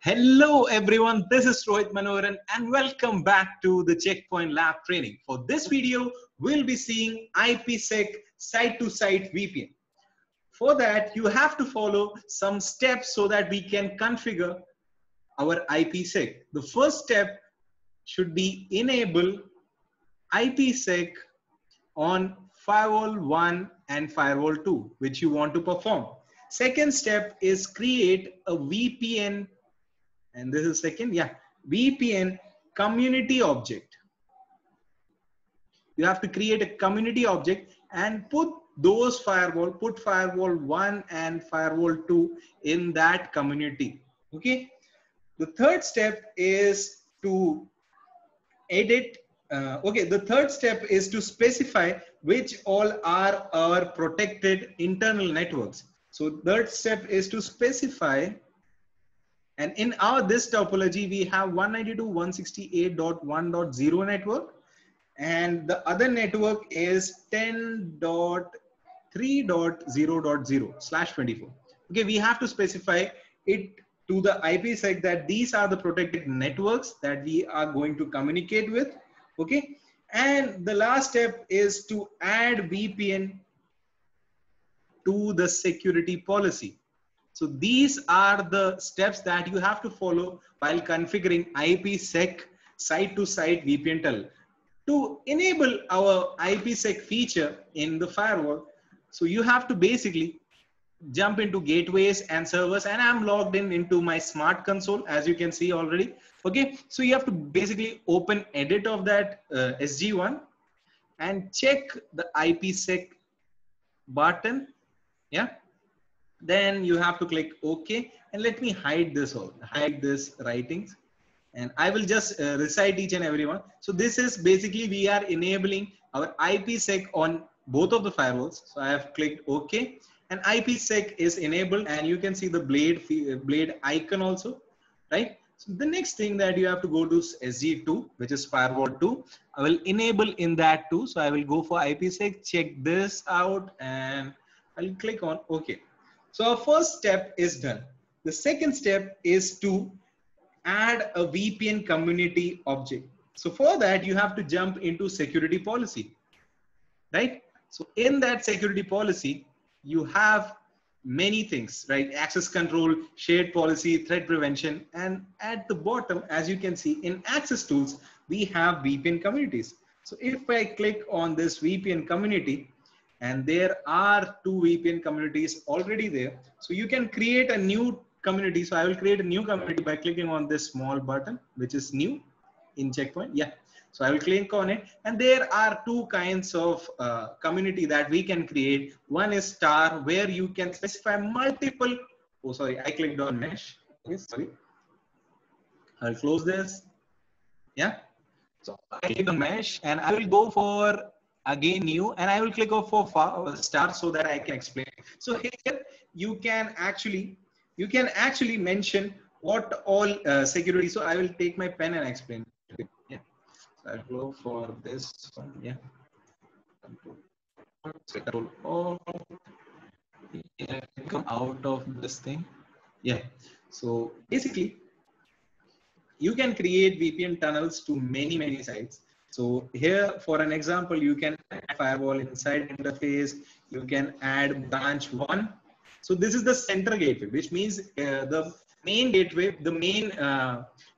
Hello everyone, this is Rohit Manoharan and welcome back to the Checkpoint Lab training. For this video, we'll be seeing IPsec site-to-site VPN. For that, you have to follow some steps so that we can configure our IPsec. The first step should be enable IPsec on firewall 1 and firewall 2, which you want to perform. Second step is create a VPN, and this is second, VPN community object. You have to create a community object and put firewall 1 and firewall 2 in that community. Okay. The third step is to edit. The third step is to specify which all are our protected internal networks. So third step is to specify, and in this topology, we have 192.168.1.0 network, and the other network is 10.3.0.0/24. Okay, we have to specify it to the IPsec that these are the protected networks that we are going to communicate with. Okay, and the last step is to add VPN to the security policy. So these are the steps that you have to follow while configuring IPsec site-to-site VPN tunnel. To enable our IPsec feature in the firewall, so you have to basically jump into gateways and servers, and I'm logged into my smart console, as you can see already. Okay, so you have to basically open edit of that SG1 and check the IPsec button. Yeah. Then you have to click OK, and let me hide this writings, and I will just recite each and every one. So this is basically we are enabling our IPsec on both of the firewalls. So I have clicked OK, and IPsec is enabled, and you can see the blade icon also, right? So the next thing that you have to go to is SG2, which is firewall 2. I will enable in that too. So I will go for IPsec, check this out, and I'll click on OK. So our first step is done. The second step is to add a VPN community object. So for that, you have to jump into security policy, right? So in that security policy, you have many things, right? Access control, shared policy, threat prevention. And at the bottom, as you can see in access tools, we have VPN communities. So if I click on this VPN community, and there are 2 VPN communities already there. So you can create a new community. So I will create a new community by clicking on this small button, which is new in Checkpoint. Yeah. So I will click on it. And there are 2 kinds of community that we can create. One is star, where you can specify multiple. Oh, sorry, I clicked on mesh. Okay, sorry. I'll close this. Yeah. So I click on mesh, and I will go for again new, and I will click off for star so that I can explain. So here you can actually mention what all security. So I will take my pen and explain. Yeah. So I'll go for this one. Yeah. Control all. Yeah, come out of this thing. Yeah. So basically, you can create VPN tunnels to many sites. So here, for an example, you can add firewall inside interface. You can add branch 1. So this is the center gateway, which means the main gateway, the main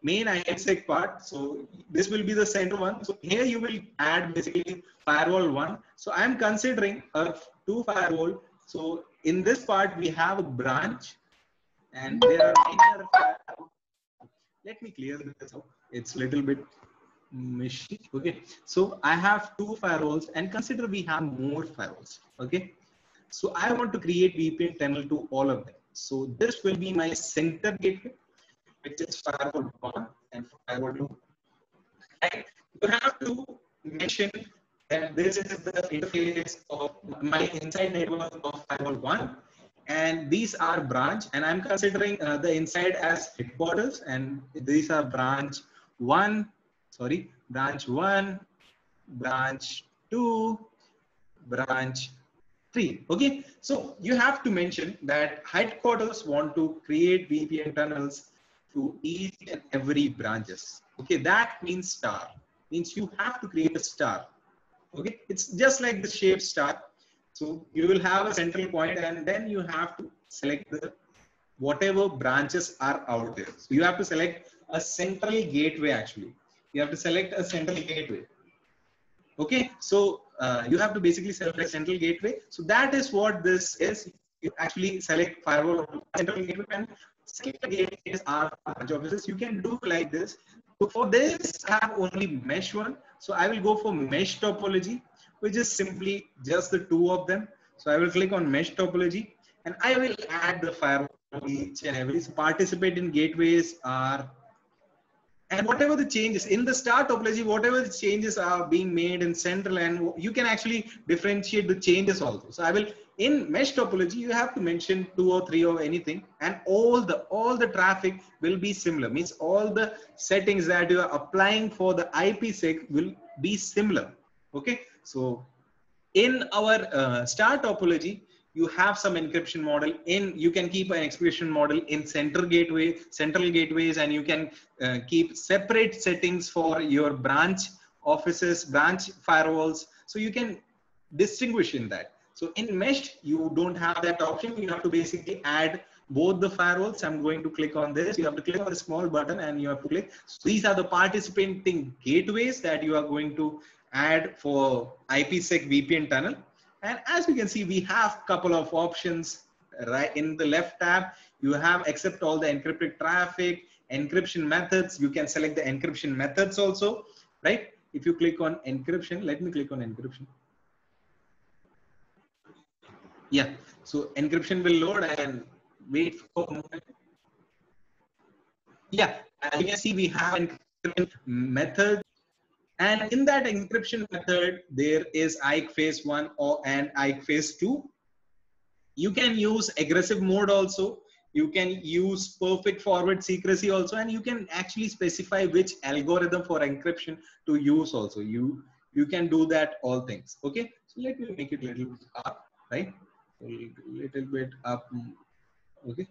IPsec part. So this will be the center one. So here you will add basically firewall 1. So I'm considering a 2 firewall. So in this part, we have a branch, and there are many other firewalls. Let me clear this out. It's a little bit mushy. Okay. So I have 2 firewalls, and consider we have more firewalls. Okay. So I want to create VPN tunnel to all of them. So this will be my center gateway, which is firewall 1 and firewall 2. And you have to mention that this is the interface of my inside network of firewall 1. And these are branch, and I'm considering the inside as headquarters, and these are branch 1, branch 1, branch 2, branch 3. Okay, so you have to mention that headquarters want to create VPN tunnels to each and every branches. Okay, that means star. Means you have to create a star. Okay, it's just like the shape star. So you will have a central point, and then you have to select the whatever branches are out there. So you have to select a central gateway actually. You have to select a central gateway. Okay, so you have to basically select a central gateway. So that is what this is. You actually select firewall central gateway, and central gateways are branch offices. You can do like this. So for this, I have only mesh one. So I will go for mesh topology, which is simply just the two of them. So I will click on mesh topology, and I will add the firewall each and every. So participate in gateways are, and whatever the changes in the star topology, whatever the changes are being made in central, and you can actually differentiate the changes also. So I will, in mesh topology, you have to mention 2 or 3 or anything, and all the traffic will be similar. Means all the settings that you are applying for the IPsec will be similar. Okay, so in our star topology, you have some encryption model in, you can keep an encryption model in central gateways, and you can keep separate settings for your branch offices, branch firewalls. So you can distinguish in that. So in mesh, you don't have that option. You have to basically add both the firewalls. I'm going to click on this. You have to click on the small button, and you have to click. So these are the participating gateways that you are going to add for IPsec VPN tunnel. And as we can see, we have a couple of options right in the left tab. You have accept all the encrypted traffic, encryption methods. You can select the encryption methods also, right? If you click on encryption, let me click on encryption. Yeah, so encryption will load and wait for a moment. Yeah, as you can see, we have encryption method. And in that encryption method, there is IKE phase 1 and IKE phase 2. You can use aggressive mode also. You can use perfect forward secrecy also, and you can actually specify which algorithm for encryption to use also. You can do that all things. Okay, so let me make it a little bit up, right? A little bit up. Okay,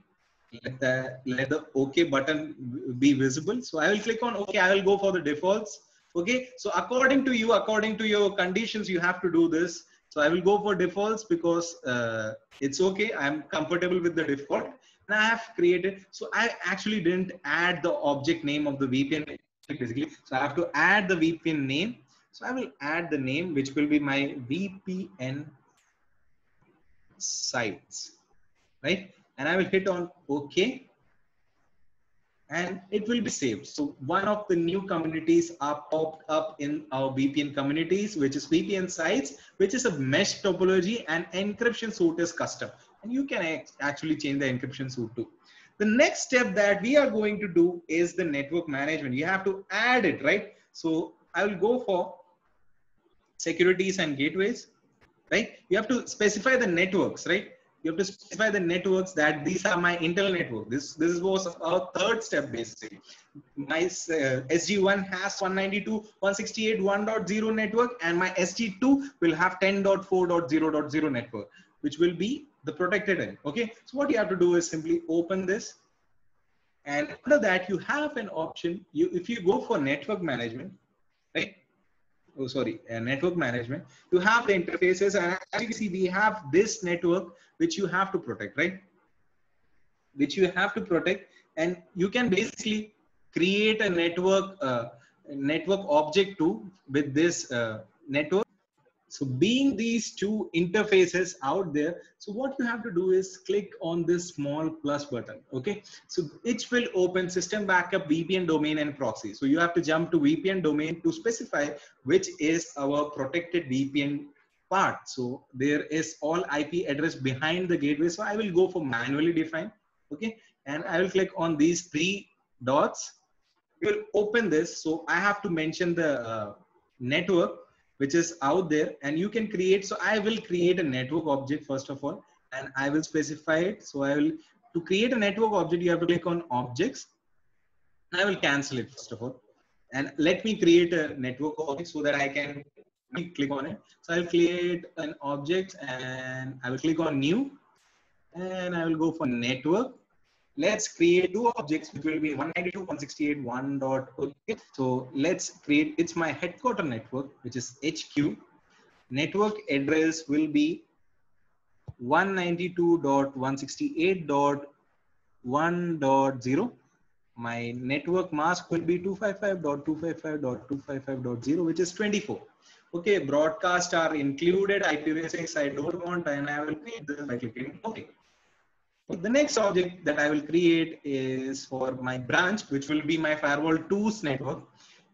let the OK button be visible. So I will click on OK. I will go for the defaults. Okay, so according to you, according to your conditions, you have to do this. So I will go for defaults because it's okay. I'm comfortable with the default, and I have created. So I actually didn't add the object name of the VPN basically. So I have to add the VPN name. So I will add the name, which will be my VPN sites, right? And I will hit on OK, and it will be saved. So one of the new communities are popped up in our VPN communities, which is VPN sites, which is a mesh topology, and encryption suite is custom. And you can actually change the encryption suite too. The next step that we are going to do is the network management. You have to add it, right? So I will go for securities and gateways, right? You have to specify the networks, right? You have to specify the networks that these are my internal network. This was our third step basically. My SG1 has 192.168.1.0 network, and my SG2 will have 10.4.0.0 network, which will be the protected end. Okay, so what you have to do is simply open this, and under that you have an option. If you go for network management, right? Oh, sorry, network management, you have the interfaces, and as you can see, we have this network which you have to protect, right? Which you have to protect, and you can basically create a network object too with this network. So being these two interfaces out there, so what you have to do is click on this small plus button. Okay, so it will open system backup, VPN domain, and proxy. So you have to jump to VPN domain to specify which is our protected VPN part. So there is all IP address behind the gateway. So I will go for manually define. Okay, and I will click on these 3 dots. You will open this. So I have to mention the network which is out there, and you can create. So I will create a network object first of all, and I will specify it. So I will, to create a network object, you have to click on objects. I will cancel it first of all, and let me create a network object so that I can click on it. So I'll create an object, and I will click on new, and I will go for network. let's create two objects which will be 192.168.1. So let's create, it's my headquarter network, which is HQ. Network address will be 192.168.1.0. My network mask will be 255.255.255.0, which is 24. Okay, broadcast are included. IPv6 I don't want, and I will create this by clicking OK. The next object that I will create is for my branch, which will be my firewall 2's network,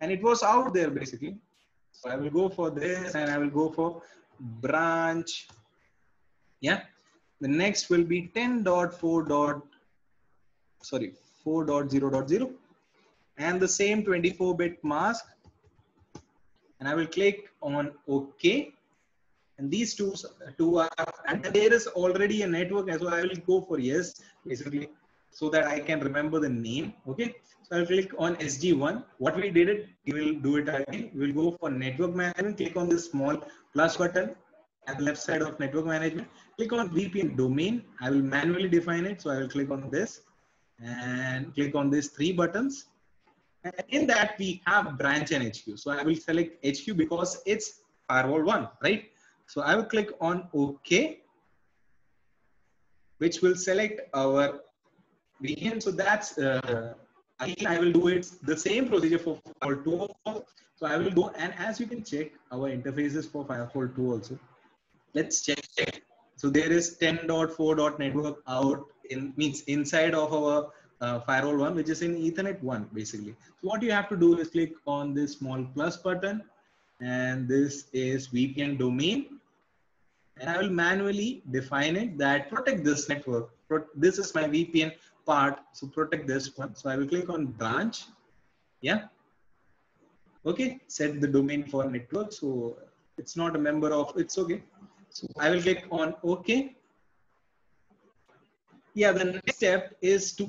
and it was out there basically. So I will go for this, and I will go for branch. Yeah. The next will be 4.0.0, and the same 24-bit mask, and I will click on OK. And these two are, and there is already a network, so I will go for yes, basically, so that I can remember the name. Okay, so I'll click on SG1. What we did it, we will do it again. We will go for network management, click on this small plus button at the left side of network management, click on VPN domain. I will manually define it, so I will click on this and click on these three buttons. And in that we have branch and HQ. So I will select HQ because it's firewall 1, right? So I will click on OK, which will select our VPN. So that's again, I will do it the same procedure for firewall 2. So I will go, and as you can check our interfaces for firewall 2 also. Let's check. So there is 10.4.network out in means inside of our firewall 1, which is in Ethernet 1 basically. So what you have to do is click on this small plus button, and this is VPN domain. And I will manually define it that protect this network. This is my VPN part, so protect this one. So I will click on branch. Yeah. Okay. Set the domain for network. So it's not a member of. It's okay. So I will click on OK. Yeah. The next step is to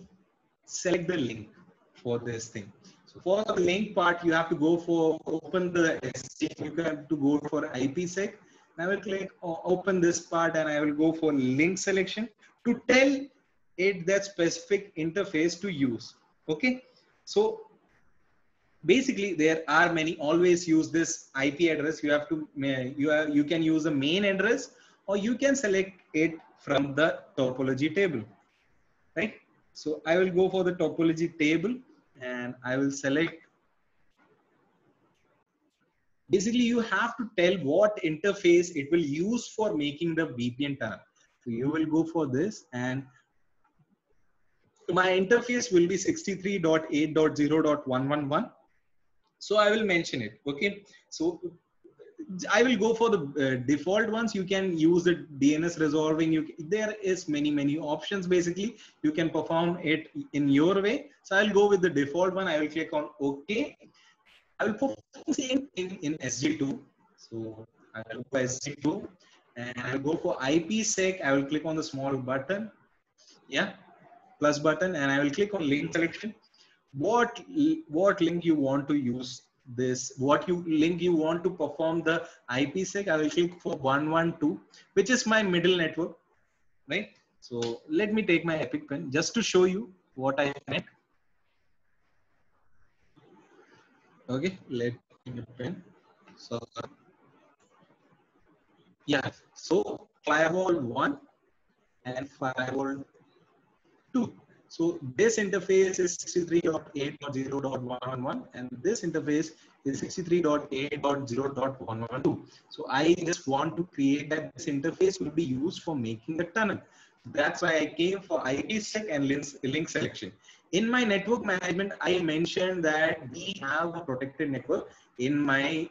select the link for this thing. So for the link part, you have to go for open the SSH. You have to go for IPsec. I will click open this part, and I will go for link selection to tell it that specific interface to use. Okay. So basically there are many. Always use this IP address. You have to, you can use the main address, or you can select it from the topology table, right? So I will go for the topology table, and I will select. Basically, you have to tell what interface it will use for making the VPN tunnel. So you will go for this, and my interface will be 63.8.0.111. So I will mention it. Okay. So I will go for the default ones. You can use the DNS resolving. There is many options. Basically, you can perform it in your way. So I'll go with the default one. I will click on OK. I will perform the same thing in SG2. So I will go for SG2, and I will go for IPsec. I will click on the small button. Yeah, plus button, and I will click on link selection. What link you want to use this? Link you want to perform the IPsec? I will click for 112, which is my middle network, right? So let me take my Epic pen just to show you what I meant. Okay, let me take a pen. So yeah, so firewall 1 and firewall 2. So this interface is 63.8.0.111, and this interface is 63.8.0.112. So I just want to create that this interface will be used for making the tunnel. That's why I came for IPsec and link selection. In my network management, I mentioned that we have a protected network in my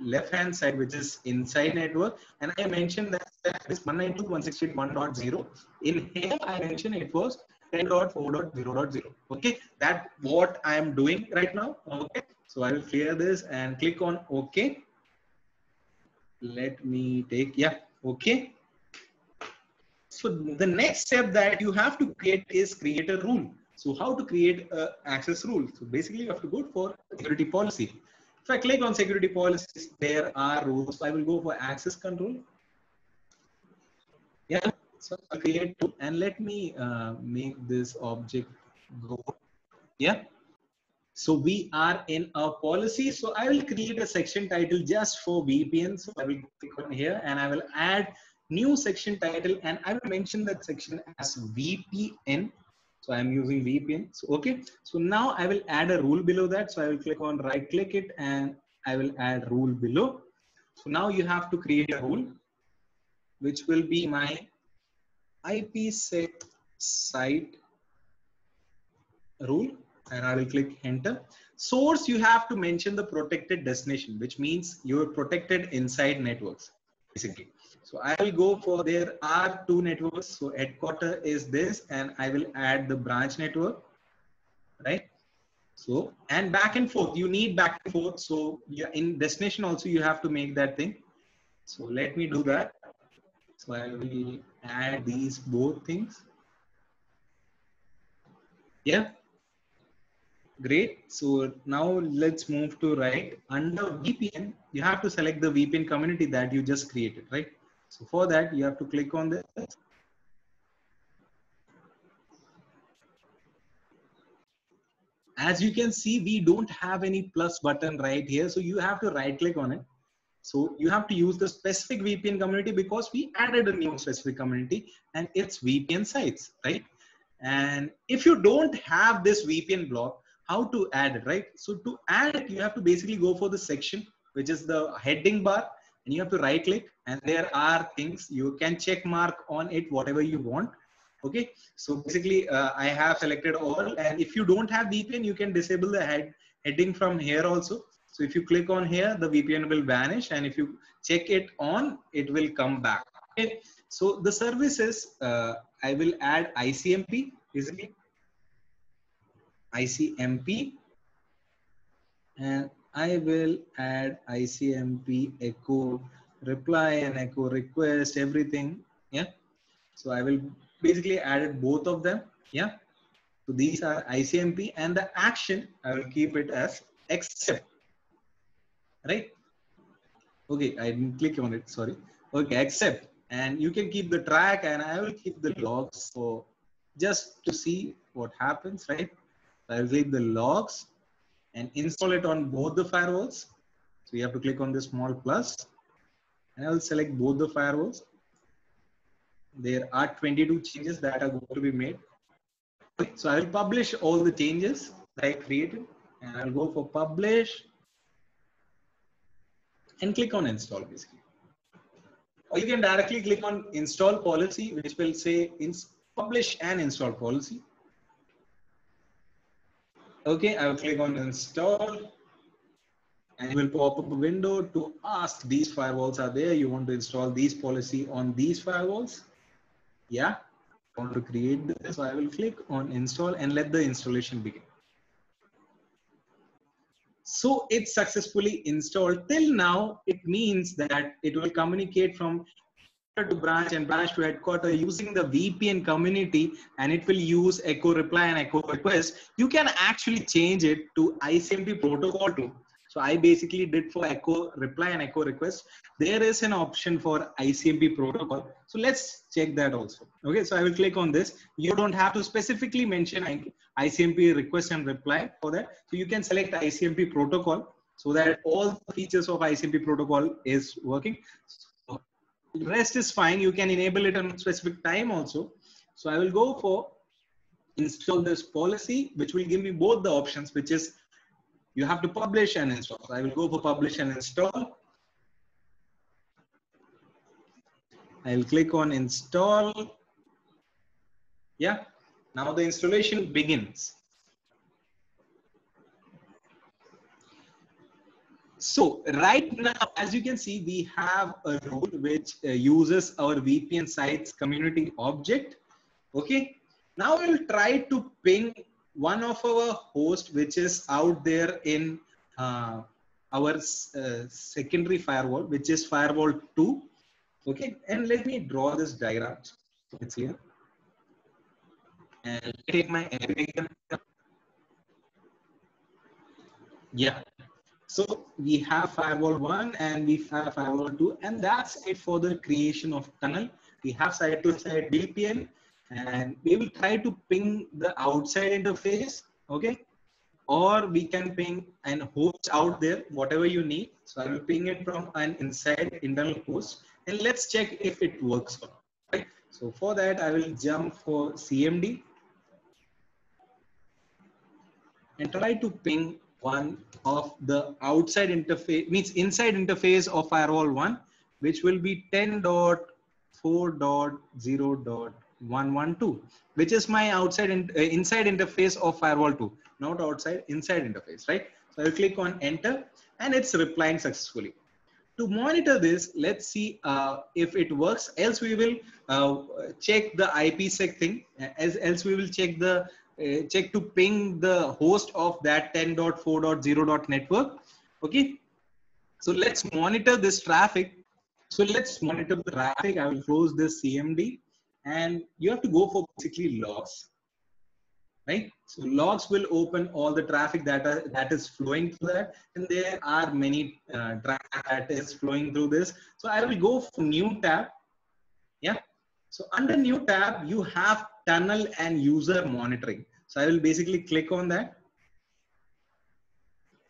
left-hand side, which is inside network. And I mentioned that this 192.168.1.0. In here, I mentioned it was 10.4.0.0. Okay, that's what I am doing right now. Okay, so I will clear this and click on OK. Let me take, yeah, OK. So the next step that you have to create is create a rule. So how to create an access rule? So basically you have to go for security policy. If I click on security policies, there are rules. So I will go for access control. Yeah. So I'll create two, and let me make this object go. Yeah. So we are in a policy. So I will create a section title just for VPN. So I will click on here and I will add new section title, and I will mention that section as VPN. So I'm using VPN. So okay. So now I will add a rule below that. So I will click on right click it and I will add rule below. So now you have to create a rule, which will be my IPsec site rule, and I will click enter. Source, you have to mention the protected destination, which means you're protected inside networks, basically. So I will go for, there are two networks. So headquarter is this, and I will add the branch network, right? So, and back and forth, you need back and forth. So yeah, in destination also, you have to make that thing. So let me do that. So I will add these both things. Yeah. Great. So now let's move to right. Under VPN, you have to select the VPN community that you just created, right? So for that, you have to click on this. As you can see, we don't have any plus button right here. So you have to right click on it. So you have to use the specific VPN community because we added a new specific community and it's VPN sites, right? And if you don't have this VPN block, how to add it, right? So to add it, you have to basically go for the section, which is the heading bar, and you have to right click, and there are things you can check mark on it, whatever you want. Okay. So basically I have selected all, and if you don't have VPN, you can disable the heading from here also. So if you click on here, the VPN will vanish, and if you check it on, it will come back. Okay. So the services, I will add ICMP, basically ICMP, and I will add ICMP echo reply and echo request, everything. Yeah. So I will basically add both of them. Yeah. So these are ICMP, and the action, I will keep it as accept, right? Okay, I didn't click on it, sorry. Okay, accept. And you can keep the track, and I will keep the logs for just to see what happens, right? So I'll click the logs and install it on both the firewalls. So you have to click on the small plus, and I will select both the firewalls. There are 22 changes that are going to be made. Okay, so I will publish all the changes that I created, and I'll go for publish and click on install, basically. Or you can directly click on install policy, which will say publish and install policy. Okay, I will click on install, and it will pop up a window to ask these firewalls are there. You want to install these policy on these firewalls? Yeah, I want to create this. So I will click on install and let the installation begin. So it's successfully installed. Till now, it means that it will communicate from to branch and branch to headquarter using the VPN community, and it will use echo reply and echo request. You can actually change it to ICMP protocol too. So I basically did for echo reply and echo request. There is an option for ICMP protocol. So let's check that also. Okay, so I will click on this. You don't have to specifically mention ICMP request and reply for that. So you can select ICMP protocol so that all the features of ICMP protocol is working. So rest is fine. You can enable it on a specific time also. So I will go for install this policy, which will give me both the options, which is you have to publish and install. So I will go for publish and install. I'll click on install. Yeah. Now the installation begins. So right now, as you can see, we have a rule which uses our VPN sites community object. Okay. Now we'll try to ping one of our hosts, which is out there in our secondary firewall, which is firewall 2. Okay. And let me draw this diagram. So it's here. And take my American. Yeah. So we have firewall 1 and we have firewall 2, and that's it for the creation of tunnel. we have side-to-side VPN, and we will try to ping the outside interface, okay? Or we can ping an host out there, whatever you need. So I will ping it from an inside internal host, and let's check if it works or not, right? So for that, I will jump for CMD and try to ping one of the outside interface, means inside interface of firewall 1, which will be 10.4.0.112, which is my outside inside interface of firewall 2, not outside, inside interface, right? So I'll click on enter and it's replying successfully. To monitor this, let's see if it works. Else we will check the IPsec thing. Else we will check the check to ping the host of that 10.4.0. network. Okay. So let's monitor this traffic. So let's monitor the traffic. I will close this CMD, and you have to go for basically logs. Right? So logs will open all the traffic that is flowing through that, and there are many traffic that is flowing through this. So I will go for new tab. Yeah. So under new tab, you have tunnel and user monitoring. So I will basically click on that,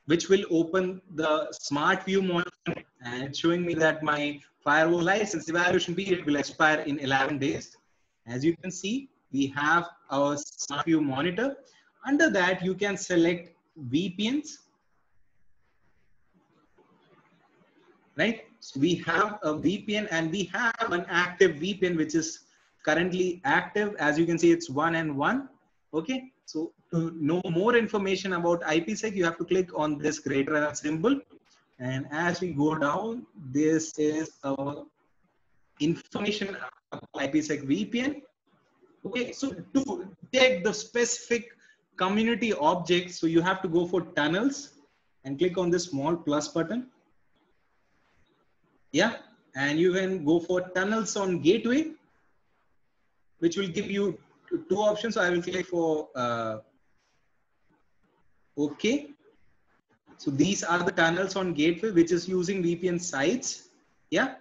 which will open the smart view monitoring, and it's showing me that my firewall license evaluation period will expire in 11 days. As you can see, we have our smart view monitor. Under that, you can select VPNs, right? So we have a VPN, and we have an active VPN, which is currently active. As you can see, it's 1 and 1. Okay. So to know more information about IPsec, you have to click on this greater than symbol. And as we go down, this is our information about IPsec VPN. Okay, so to take the specific community objects, so you have to go for tunnels and click on this small plus button. Yeah, and you can go for tunnels on gateway, which will give you two options. So I will click for OK. So these are the tunnels on gateway, which is using VPN sites. Yeah.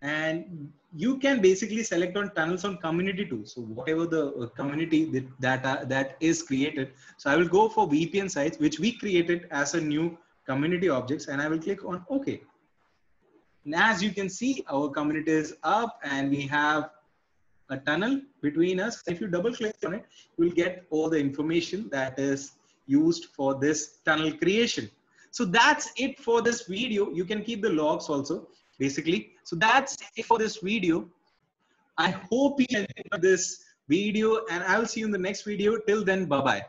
And you can basically select on tunnels on community too. So whatever the community that is created. So I will go for VPN sites, which we created as a new community objects, and I will click on OK. And as you can see, our community is up and we have a tunnel between us. If you double click on it, you will get all the information that is used for this tunnel creation. So that's it for this video. You can keep the logs also, basically. So that's it for this video. I hope you enjoyed this video, and I'll see you in the next video. Till then, bye-bye.